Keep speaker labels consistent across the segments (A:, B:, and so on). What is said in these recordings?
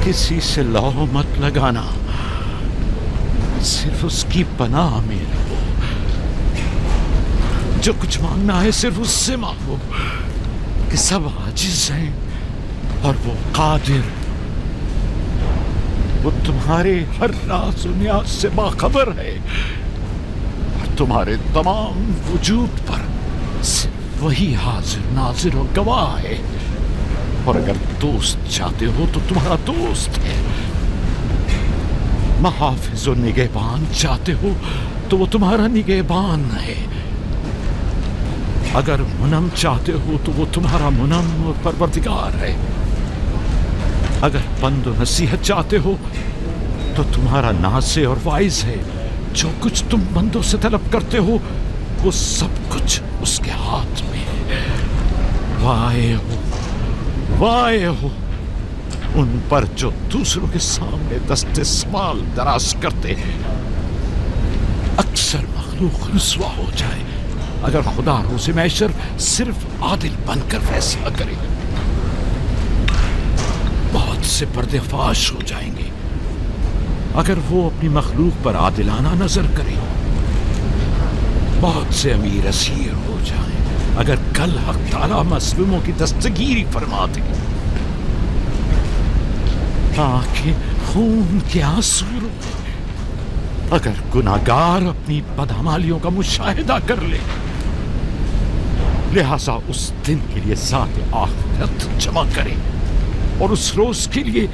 A: کسی سے لو مت لگانا، صرف اس کی پناہ میں رہو۔ جو کچھ مانگنا ہے صرف اس سے مانگو کہ سب عاجز ہیں اور وہ قادر، وہ تمہارے ہر راز و نیاز سے باخبر ہے اور تمہارے تمام وجود پر صرف وہی حاضر ناظر و گواہ ہے۔ اور اگر دوست چاہتے ہو تو تمہارا دوست ہے، محافظ و نگہبان چاہتے ہو تو وہ تمہارا نگہبان ہے، اگر منم چاہتے ہو تو وہ تمہارا منم اور پروردگار ہے، اگر پند و نصیحت چاہتے ہو تو تمہارا ناصح اور واعظ ہے۔ جو کچھ تم بندوں سے طلب کرتے ہو وہ سب کچھ اس کے ہاتھ میں ہے۔ وائے ہو، وائے ہو ان پر جو دوسروں کے سامنے دست سوال دراز کرتے ہیں۔ اکثر مخلوق رسوا ہو جائے اگر خدا روز محشر صرف عادل بن کر فیصلہ کرے، بہت سے پردے فاش ہو جائیں گے اگر وہ اپنی مخلوق پر عادلانہ نظر کرے، بہت سے امیر اسیر ہو جائیں اگر کل حق تعالیٰ مظلوموں کی دستگیری فرما دے۔ آنکھیں خون کے آنسو روئے اگر گناہگار اپنی بدعمالیوں کا مشاہدہ کر لے۔ لہذا اس دن کے لیے ذات آخرت جمع کرے اور اس روز کے لیے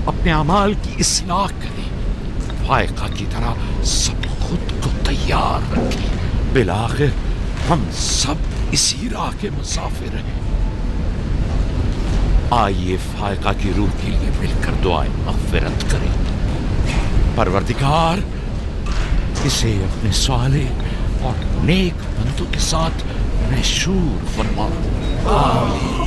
A: اپنے اعمال کی اصلاح کرے، فائقہ کی طرح سب خود کو تیار رکھے۔ بالآخر ہم سب اسی راہ کے مسافر ہیں۔ آئیے فائقہ کی روح کے لیے مل کر دعائیں مغفرت کریں۔ پروردگار اسے اپنے صالح اور نیک بندوں کے ساتھ محشور فرما۔ آمین۔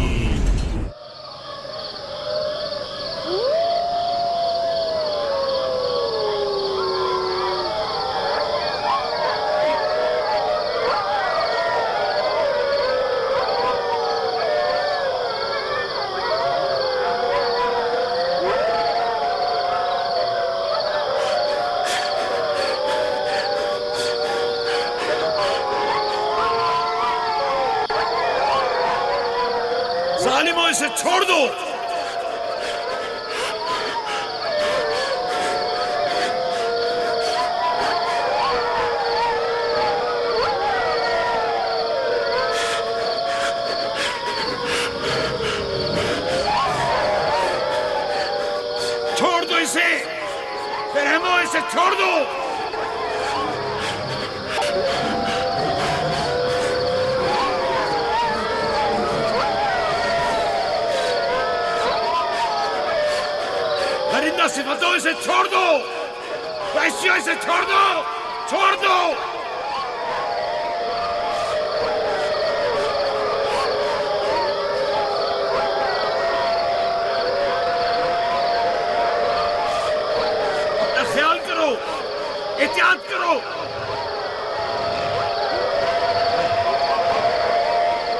B: ظالموں اسے چھوڑ دو۔ چھوڑ دو اسے، رحمو اسے چھوڑ دو۔ صفتوں اسے چھوڑ دو، وحشیوں اسے چھوڑ دو، چھوڑ دو۔ اپنا خیال کرو، احتیاط کرو،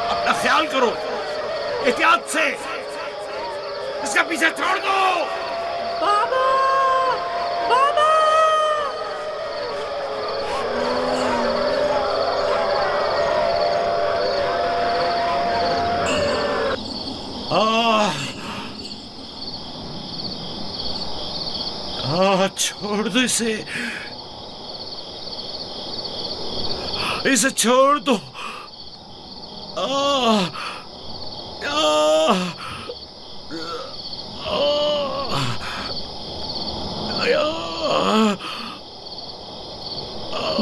B: اپنا خیال کرو احتیاط سے، اس کا پیچھے چھوڑ دو۔
C: بابا، بابا،
B: اسے چھوڑ دو.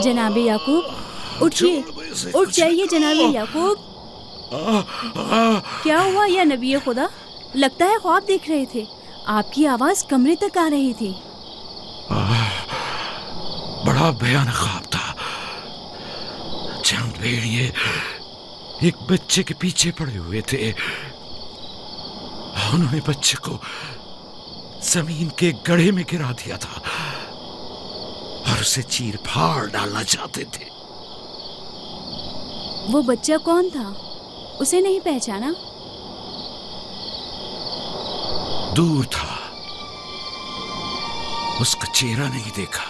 C: جناب یعقوب اٹھیے, اٹھ جائیے جناب یعقوب. کیا ہوا یا نبی خدا؟ لگتا ہے خواب دیکھ رہے تھے. آپ کی آواز کمرے تک آ رہی تھی.
A: بڑا بھیانک خواب تھا. چند بھیڑیے ایک بچے کے پیچھے پڑے ہوئے تھے. انہوں نے بچے کو زمین کے گڑھے میں گرا دیا تھا اور اسے چیر پھاڑ ڈالنا چاہتے تھے.
C: وہ بچہ کون تھا؟ اسے نہیں پہچانا؟
A: دور تھا, اس کا چہرہ نہیں دیکھا,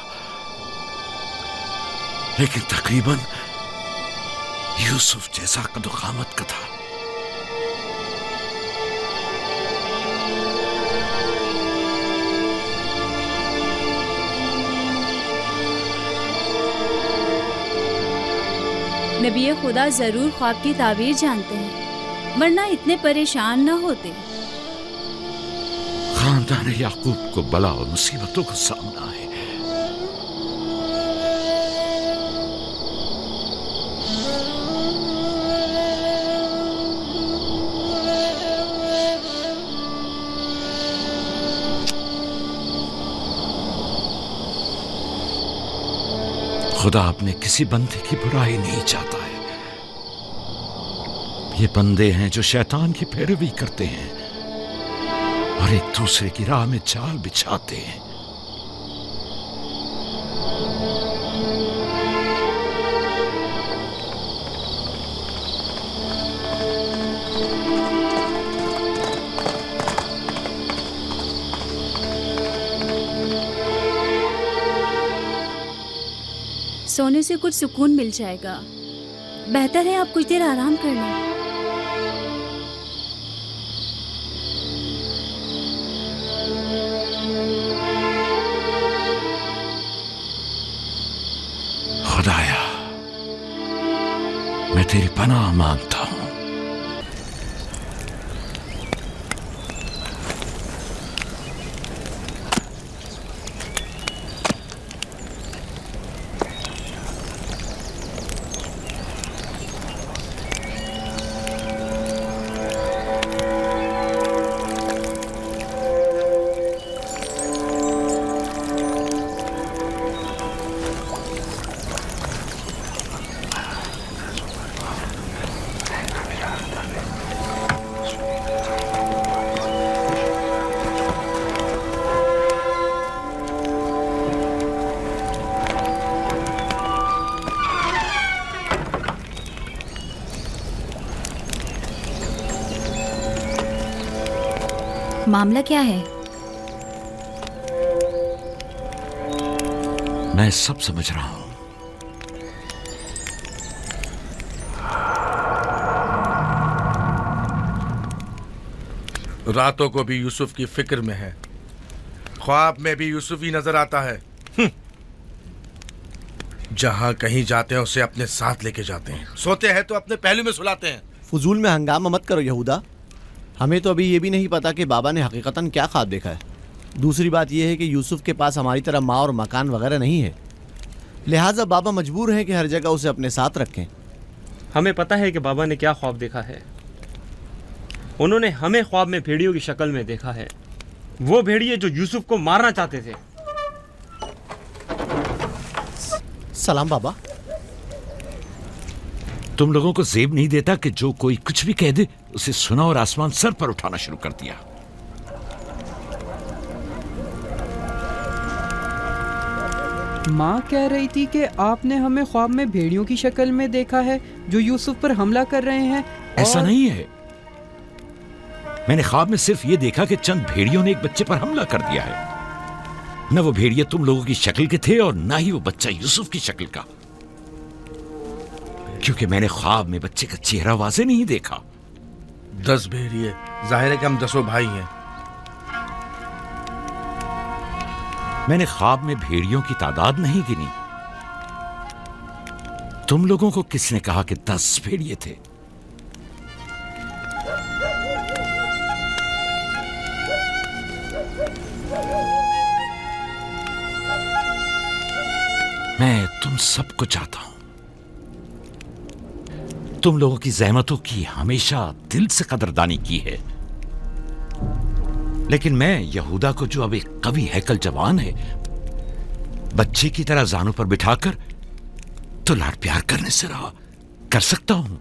A: لیکن تقریباً یوسف جیسا قد و قامت کا تھا.
C: نبی خدا ضرور خواب کی تعبیر جانتے ہیں, ورنہ اتنے پریشان نہ ہوتے.
A: خاندان یعقوب کو بلا اور مصیبتوں کا سامنا ہے. خدا اپنے کسی بندے کی برائی نہیں چاہتا ہے. یہ بندے ہیں جو شیطان کی پیروی کرتے ہیں اور ایک دوسرے کی راہ میں جال بچھاتے ہیں.
C: سونے سے کچھ سکون مل جائے گا. بہتر ہے آپ کچھ دیر آرام کر لیں.
A: خدایا, میں تیری پناہ مانگتا ہوں.
C: معاملہ کیا ہے؟
A: میں سب سمجھ رہا ہوں.
D: راتوں کو بھی یوسف کی فکر میں ہے, خواب میں بھی یوسف ہی نظر آتا ہے. جہاں کہیں جاتے ہیں اسے اپنے ساتھ لے کے جاتے ہیں, سوتے ہیں تو اپنے پہلو میں سلاتے ہیں.
E: فضول میں ہنگامہ مت کرو یہودا. ہمیں تو ابھی یہ بھی نہیں پتا کہ بابا نے حقیقتاً کیا خواب دیکھا ہے. دوسری بات یہ ہے کہ یوسف کے پاس ہماری طرح ماں اور مکان وغیرہ نہیں ہے, لہٰذا بابا مجبور ہیں کہ ہر جگہ اسے اپنے ساتھ رکھیں.
F: ہمیں پتا ہے کہ بابا نے کیا خواب دیکھا ہے. انہوں نے ہمیں خواب میں بھیڑیوں کی شکل میں دیکھا ہے, وہ بھیڑیے جو یوسف کو مارنا چاہتے تھے.
E: سلام بابا.
A: تم لوگوں کو زیب نہیں دیتا کہ جو کوئی کچھ بھی کہہ دے اسے سنا اور آسمان سر پر اٹھانا شروع کر دیا.
G: ماں کہہ رہی تھی کہ آپ نے ہمیں خواب میں بھیڑیوں کی شکل میں دیکھا ہے جو یوسف پر حملہ کر رہے ہیں.
A: ایسا نہیں ہے, میں نے خواب میں صرف یہ دیکھا کہ چند بھیڑیوں نے ایک بچے پر حملہ کر دیا ہے. نہ وہ بھیڑیے تم لوگوں کی شکل کے تھے اور نہ ہی وہ بچہ یوسف کی شکل کا, کیونکہ میں نے خواب میں بچے کا چہرہ واضح نہیں دیکھا.
D: 10 بھیڑیے, ظاہر ہے کہ ہم 10 بھائی ہیں.
A: میں نے خواب میں بھیڑیوں کی تعداد نہیں گنی. تم لوگوں کو کس نے کہا کہ 10 بھیڑیے تھے؟ میں تم سب کو چاہتا ہوں. تم لوگوں کی زحمتوں کی ہمیشہ دل سے قدردانی کی ہے، لیکن میں یہودا کو، جو اب ایک قوی ہیکل جوان ہے، بچے کی طرح زانوں پر بٹھا کر تو لاڈ پیار کرنے سے رہا کر سکتا ہوں.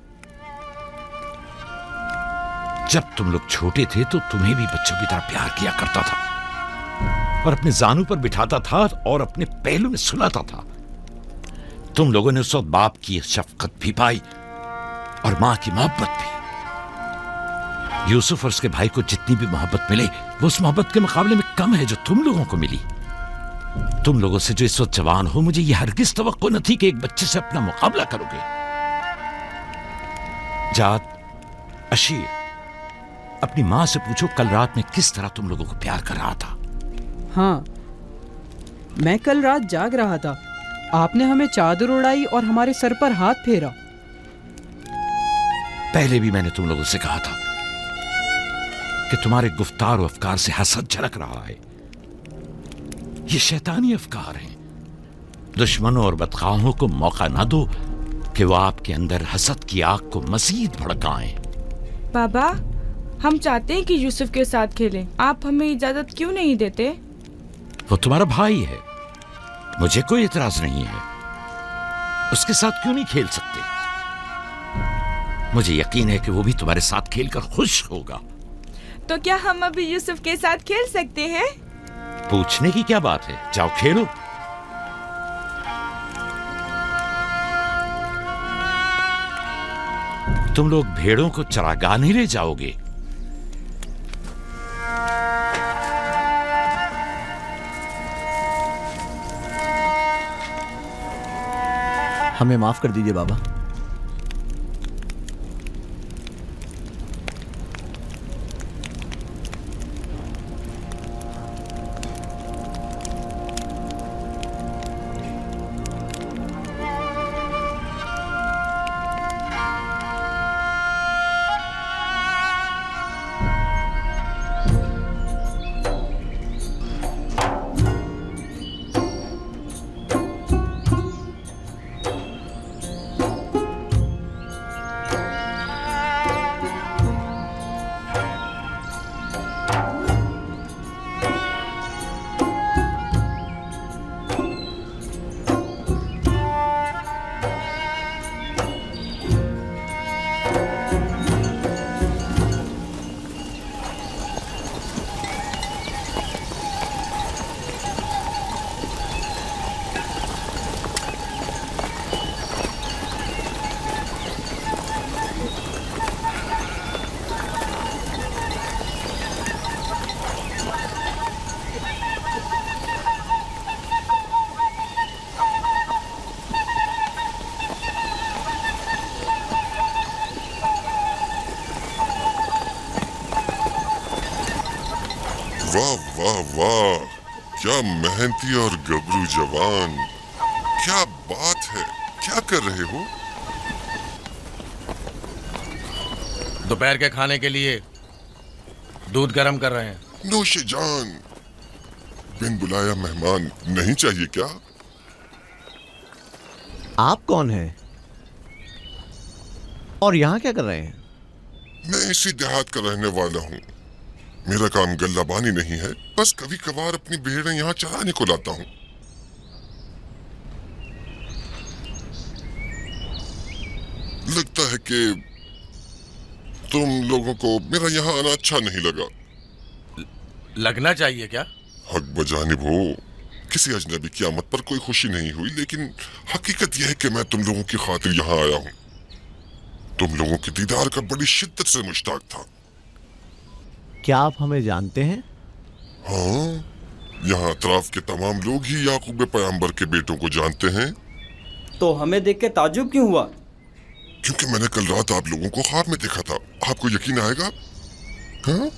A: جب تم لوگ چھوٹے تھے تو تمہیں بھی بچوں کی طرح پیار کیا کرتا تھا اور اپنے زانوں پر بٹھاتا تھا اور اپنے پہلو میں سلاتا تھا. تم لوگوں نے اس وقت باپ کی شفقت بھی پائی اور ماں کی محبت بھی. یوسف اور اس کے بھائی کو جتنی بھی محبت ملے وہ اس محبت کے مقابلے میں کم ہے جو تم لوگوں کو ملی. تم لوگوں سے جو اس وقت جوان ہو، مجھے یہ ہرگز توقع نہ تھی کہ ایک بچے سے اپنا مقابلہ کرو گے. جاد، اشیر، اپنی ماں سے پوچھو کل رات میں کس طرح تم لوگوں کو پیار کر رہا تھا.
G: ہاں، میں کل رات جاگ رہا تھا. آپ نے ہمیں چادر اڑائی اور ہمارے سر پر ہاتھ پھیرا.
A: پہلے بھی میں نے تم لوگوں سے کہا تھا کہ تمہارے گفتار و افکار سے حسد جھلک رہا ہے. یہ شیطانی افکار ہیں. دشمنوں اور بدخواہوں کو موقع نہ دو کہ وہ آپ کے اندر حسد کی آگ کو مزید بھڑکائیں.
H: بابا، ہم چاہتے ہیں کہ یوسف کے ساتھ کھیلیں. آپ ہمیں اجازت کیوں نہیں دیتے؟
A: وہ تمہارا بھائی ہے، مجھے کوئی اعتراض نہیں ہے. اس کے ساتھ کیوں نہیں کھیل سکتے؟ مجھے یقین ہے کہ وہ بھی تمہارے ساتھ کھیل کر خوش ہوگا.
H: تو کیا ہم ابھی یوسف کے ساتھ کھیل سکتے ہیں؟
A: پوچھنے کی کیا بات ہے، جاؤ کھیلو. تم لوگ بھیڑوں کو چراگاہ نہیں لے جاؤ گے؟
E: ہمیں معاف کر دیجئے بابا.
I: واہ واہ واہ، کیا محنتی اور گبرو جوان. کیا بات ہے، کیا کر رہے ہو؟
D: دوپہر کے کھانے کے لیے دودھ گرم کر رہے ہیں.
I: نوش جان. بن بلایا مہمان نہیں چاہیے کیا؟
E: آپ کون ہیں اور یہاں کیا کر رہے ہیں؟
I: میں اسی دیہات کا رہنے والا ہوں. میرا کام گلہ بانی نہیں ہے، بس کبھی کبھار اپنی بھیڑیں یہاں چرانے کو لاتا ہوں. لگتا ہے کہ تم لوگوں کو میرا یہاں آنا اچھا نہیں لگا.
D: لگنا چاہیے کیا؟
I: حق بجانب ہو. کسی اجنبی کی آمد پر کوئی خوشی نہیں ہوئی، لیکن حقیقت یہ ہے کہ میں تم لوگوں کی خاطر یہاں آیا ہوں. تم لوگوں کے دیدار کا بڑی شدت سے مشتاق تھا.
E: کیا آپ ہمیں جانتے ہیں؟
I: ہاں، یہاں اطراف کے تمام لوگ ہی یعقوب پیغمبر کے بیٹوں کو جانتے ہیں.
J: تو ہمیں دیکھ کے تعجب کیوں ہوا؟
I: کیونکہ میں نے کل رات آپ لوگوں کو خواب میں دیکھا تھا. آپ کو یقین آئے گا؟ ہاں،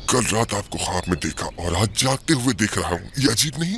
I: کل رات آپ کو خواب میں دیکھا اور آج جاگتے ہوئے دیکھ رہا ہوں. یہ عجیب نہیں؟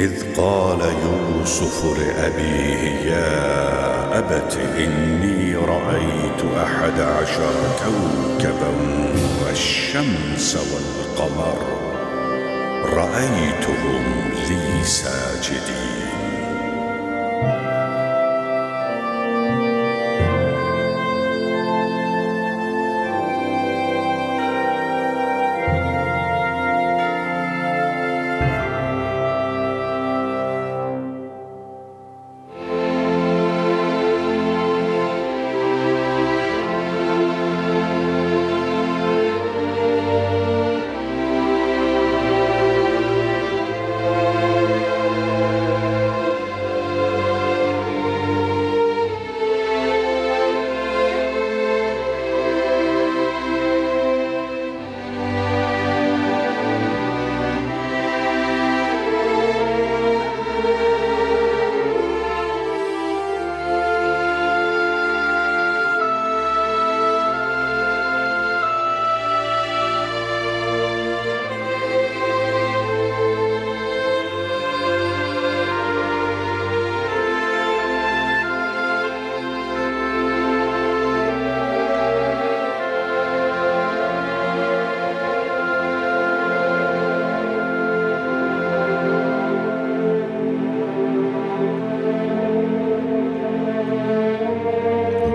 K: إذ قال يوسف لأبيه يا أبت إني رأيت 11 كوكبا والشمس والقمر رأيتهم لي ساجدين.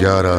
I: 11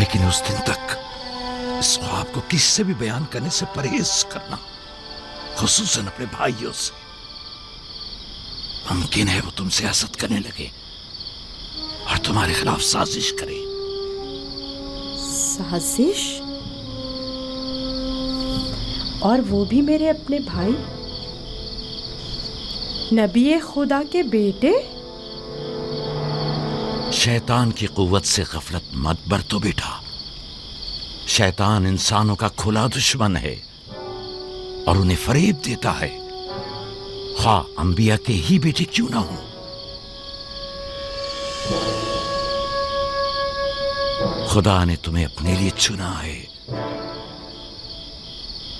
A: لیکن اس دن تک اس خواب کو کسی سے بھی بیان کرنے سے پرہیز کرنا، خصوصاً اپنے بھائیوں سے۔ ممکن ہے وہ تم سے حسد کرنے لگے اور تمہارے خلاف سازش کرے۔
L: سازش؟ اور وہ بھی میرے اپنے بھائی، نبی خدا کے بیٹے؟
A: شیطان کی قوت سے غفلت مت برتو بیٹا۔ شیطان انسانوں کا کھلا دشمن ہے اور انہیں فریب دیتا ہے، خواہ انبیاء کے ہی بیٹے کیوں نہ ہوں۔ خدا نے تمہیں اپنے لیے چنا ہے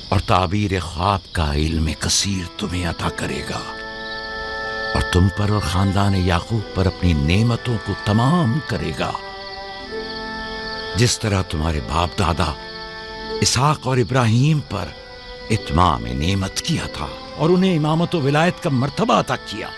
A: اور تعبیر خواب کا علم کثیر تمہیں عطا کرے گا، اور تم پر اور خاندان یعقوب پر اپنی نعمتوں کو تمام کرے گا، جس طرح تمہارے باپ دادا اسحاق اور ابراہیم پر اتمام نعمت کیا تھا اور انہیں امامت و ولایت کا مرتبہ عطا کیا۔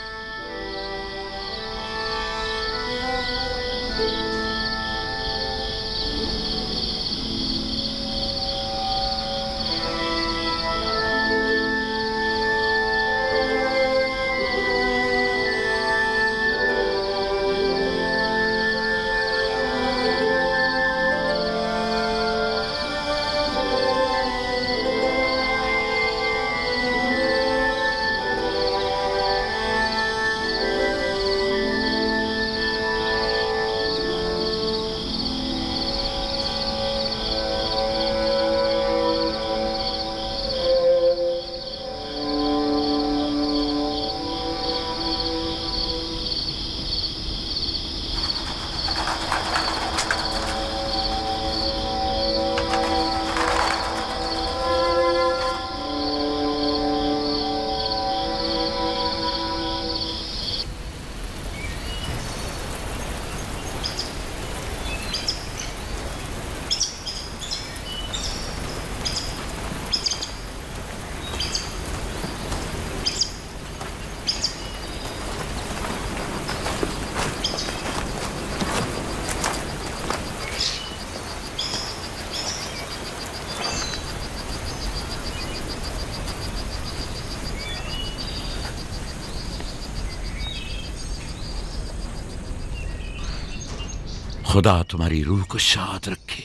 A: خدا تمہاری روح کو شاد رکھے۔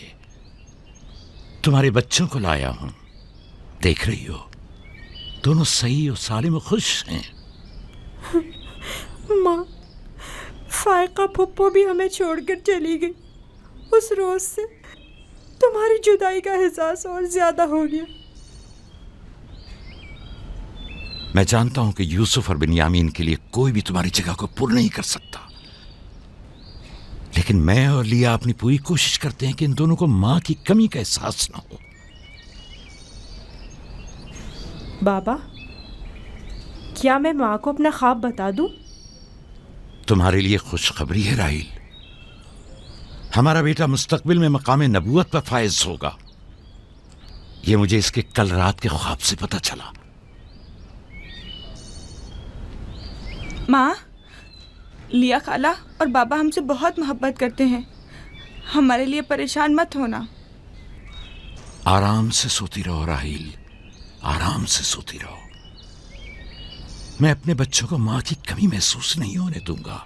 A: تمہارے بچوں کو لایا ہوں، دیکھ رہی ہو دونوں صحیح و سالم و خوش ہیں۔
L: ماں، فائقہ پھپھو بھی ہمیں چھوڑ کر چلی گئی۔ اس روز سے تمہاری جدائی کا احساس اور زیادہ ہو گیا۔
A: میں جانتا ہوں کہ یوسف اور بنیامین کے لیے کوئی بھی تمہاری جگہ کو پر نہیں کر سکتا، لیکن میں اور لیا اپنی پوری کوشش کرتے ہیں کہ ان دونوں کو ماں کی کمی کا احساس نہ ہو۔
L: بابا، کیا میں ماں کو اپنا خواب بتا دوں؟
A: تمہارے لیے خوشخبری ہے راحیل، ہمارا بیٹا مستقبل میں مقام نبوت پر فائز ہوگا۔ یہ مجھے اس کے کل رات کے خواب سے پتہ چلا۔
H: ماں، لیا خالہ اور بابا ہم سے بہت محبت کرتے ہیں، ہمارے لیے پریشان مت ہونا۔
A: آرام سے سوتی رہو راحیل، آرام سے سوتی رہو۔ میں اپنے بچوں کو ماں کی کمی محسوس نہیں ہونے دوں گا۔